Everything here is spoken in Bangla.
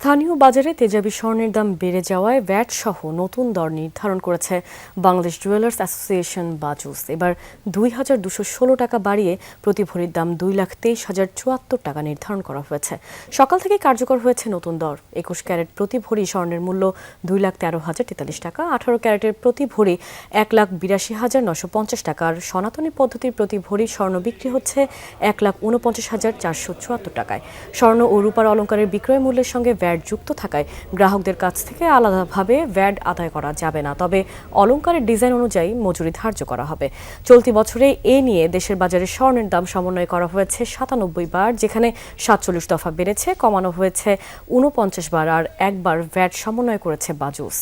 স্থানীয় বাজারে তেজাবি স্বর্ণের দাম বেড়ে যাওয়ায় ভ্যাট সহ নতুন দর নির্ধারণ করেছে বাংলাদেশ জুয়েলার্স অ্যাসোসিয়েশন বাজুস। এবার ২,২১৬ টাকা বাড়িয়ে প্রতি ভরির দাম ২,২৩,০৭৪ টাকা নির্ধারণ করা হয়েছে। সকাল থেকে কার্যকর হয়েছে নতুন দর। ২১ ক্যারেট প্রতি ভরি স্বর্ণের মূল্য ২,১৩,০৪৩ টাকা, ১৮ ক্যারেটের প্রতি ভরি ১,৮২,৯৫০ টাকা, আর সনাতনী পদ্ধতির প্রতি ভরি স্বর্ণ বিক্রি হচ্ছে ১,৪৯,৪৭৪ টাকায়। স্বর্ণ ও রূপার অলংকারের বিক্রয় মূল্যের সঙ্গে ভ্যাট যুক্ত থাকায় গ্রাহকদের কাছ থেকে আলাদাভাবে ভ্যাট আদায় করা যাবে না, তবে অলংকারের ডিজাইন অনুযায়ী মজুরি ধার্য করা হবে। চলতি বছরে এ নিয়ে দেশের বাজারে স্বর্ণের দাম সমন্বয় করা হয়েছে ৯৭ বার, যেখানে ৪৭ দফা বেড়েছে, কমানো হয়েছে ৪৯ বার, আর একবার ভ্যাট সমন্বয় করেছে বাজুস।